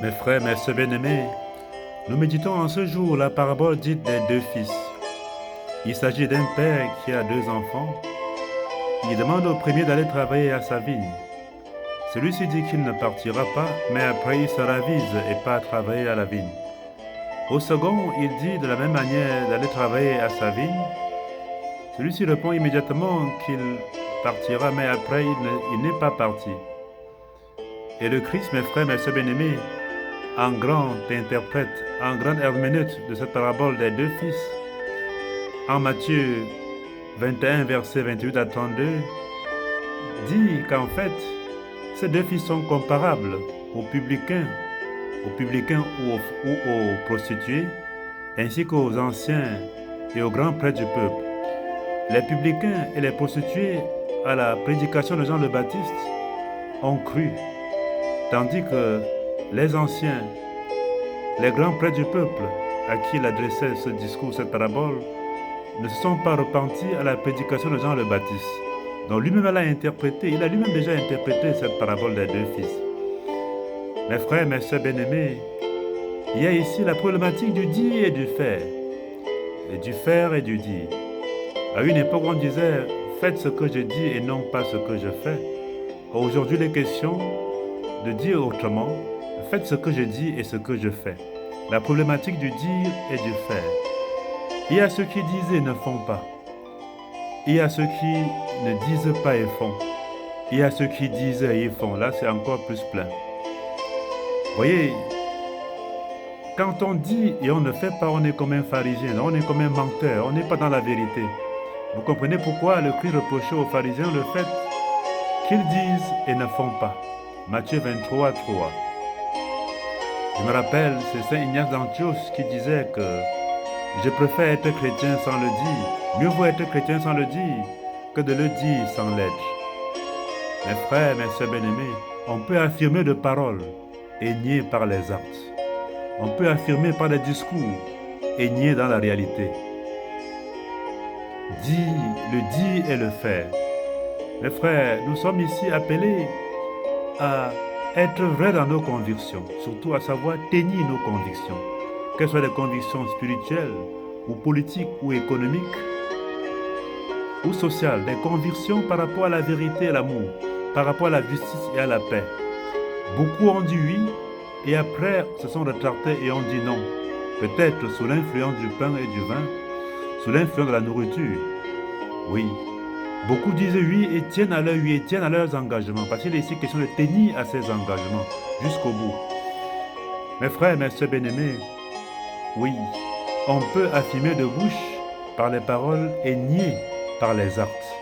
Mes frères, mes sœurs bien-aimés, nous méditons en ce jour la parabole dite des deux fils. Il s'agit d'un père qui a deux enfants. Il demande au premier d'aller travailler à sa vigne. Celui-ci dit qu'il ne partira pas, mais après il se ravise et part travailler à la vigne. Au second, il dit de la même manière d'aller travailler à sa vigne. Celui-ci répond immédiatement qu'il partira, mais après il n'est pas parti. Et le Christ, mes frères, mes sœurs bien-aimés, en grand interprète, en grande herméneute de cette parabole des deux fils, en Matthieu 21, versets 28 à 32, dit qu'en fait, ces deux fils sont comparables aux publicains, ou aux prostituées, ainsi qu'aux anciens et aux grands prêtres du peuple. Les publicains et les prostituées, à la prédication de Jean le Baptiste, ont cru, tandis que les anciens, les grands prêtres du peuple, à qui il adressait ce discours, cette parabole, ne se sont pas repentis à la prédication de Jean le Baptiste. Donc lui-même l'a interprété, il a lui-même déjà interprété cette parabole des deux fils. Mes frères, mes sœurs bien-aimés, il y a ici la problématique du dire et du faire. Et du faire et du dire. À une époque, on disait « faites ce que je dis et non pas ce que je fais ». Aujourd'hui, il est question de dire autrement « faites ce que je dis et ce que je fais ». La problématique du dire et du faire. Il y a ceux qui disent et ne font pas. Il y a ceux qui ne disent pas et font. Il y a ceux qui disent et ils font. Là, c'est encore plus plein. Vous voyez, quand on dit et on ne fait pas, on est comme un pharisien, on est comme un menteur, on n'est pas dans la vérité. Vous comprenez pourquoi le Christ reprochait aux pharisiens le fait qu'ils disent et ne font pas. Matthieu 23, 3. Je me rappelle, c'est Saint Ignace d'Antioche qui disait que je préfère être chrétien sans le dire. Mieux vaut être chrétien sans le dire que de le dire sans l'être. Mes frères, mes sœurs bien-aimés, on peut affirmer de paroles et nier par les actes. On peut affirmer par des discours et nier dans la réalité. Le dire et le faire. Mes frères, nous sommes ici appelés à être vrais dans nos convictions, surtout à savoir tenir nos convictions, qu'elles soient des convictions spirituelles ou politiques ou économiques ou sociales, des convictions par rapport à la vérité et l'amour, par rapport à la justice et à la paix. Beaucoup ont dit oui et après se sont rétractés et ont dit non, peut-être sous l'influence du pain et du vin, sous l'influence de la nourriture. Oui, beaucoup disent oui et tiennent à leur oui et tiennent à leurs engagements, parce qu'il est ici question de tenir à ces engagements jusqu'au bout. Mes frères, mes sœurs bien-aimés, oui, on peut affirmer de bouche par les paroles et nier par les actes.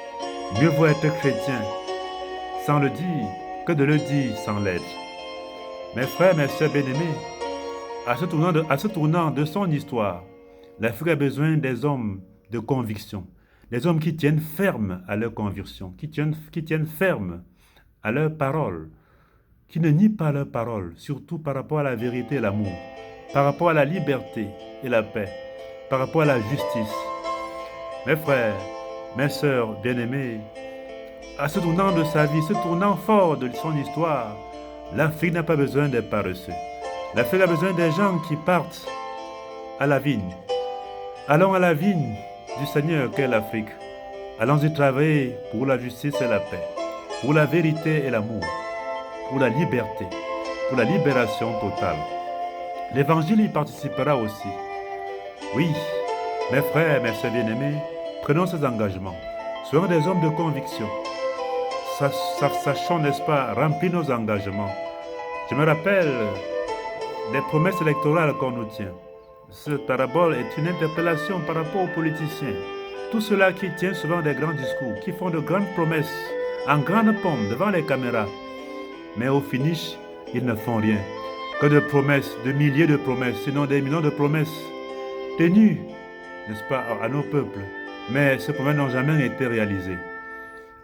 Mieux vaut être chrétien sans le dire que de le dire sans l'être. Mes frères, mes sœurs bien-aimés, à ce tournant de son histoire, l'Afrique a besoin des hommes de conviction, des hommes qui tiennent ferme à leurs convictions, qui tiennent ferme à leurs paroles, qui ne nient pas leurs paroles, surtout par rapport à la vérité et l'amour, par rapport à la liberté et la paix, par rapport à la justice. Mes frères, mes sœurs bien-aimés, à ce tournant de sa vie, ce tournant fort de son histoire, l'Afrique n'a pas besoin des paresseux. L'Afrique a besoin des gens qui partent à la vigne. Allons à la vigne du Seigneur qu'est l'Afrique. Allons-y travailler pour la justice et la paix, pour la vérité et l'amour, pour la liberté, pour la libération totale. L'Évangile y participera aussi. Oui, mes frères, mes sœurs bien-aimés, prenons ces engagements. Soyons des hommes de conviction. Sachons, n'est-ce pas, remplir nos engagements. Je me rappelle des promesses électorales qu'on nous tient. Cette parabole est une interpellation par rapport aux politiciens. Tous ceux-là qui tiennent souvent des grands discours, qui font de grandes promesses, en grande pompe devant les caméras. Mais au finish, ils ne font rien. Que de promesses, de milliers de promesses, sinon des millions de promesses, tenues, n'est-ce pas, à nos peuples. Mais ces promesses n'ont jamais été réalisées.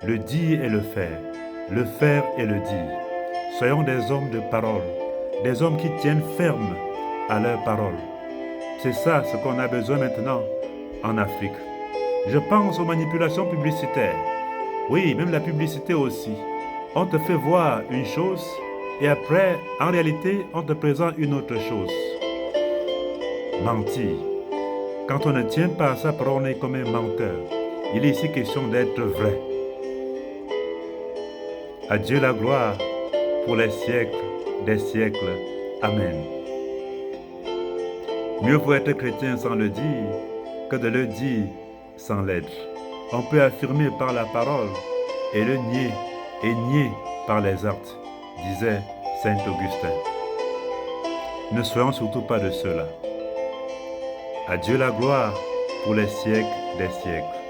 Le dire et le faire et le dire. Soyons des hommes de parole, des hommes qui tiennent ferme à leurs paroles. C'est ça ce qu'on a besoin maintenant en Afrique. Je pense aux manipulations publicitaires. Oui, même la publicité aussi. On te fait voir une chose Et après, en réalité, on te présente une autre chose. Mentir. Quand on ne tient pas à sa parole, on est comme un menteur. Il est ici question d'être vrai. À Dieu la gloire pour les siècles des siècles. Amen. Mieux vaut être chrétien sans le dire que de le dire sans l'être. On peut affirmer par la parole et le nier, et nier par les actes, disait saint Augustin. Ne soyons surtout pas de ceux-là. À Dieu la gloire pour les siècles des siècles.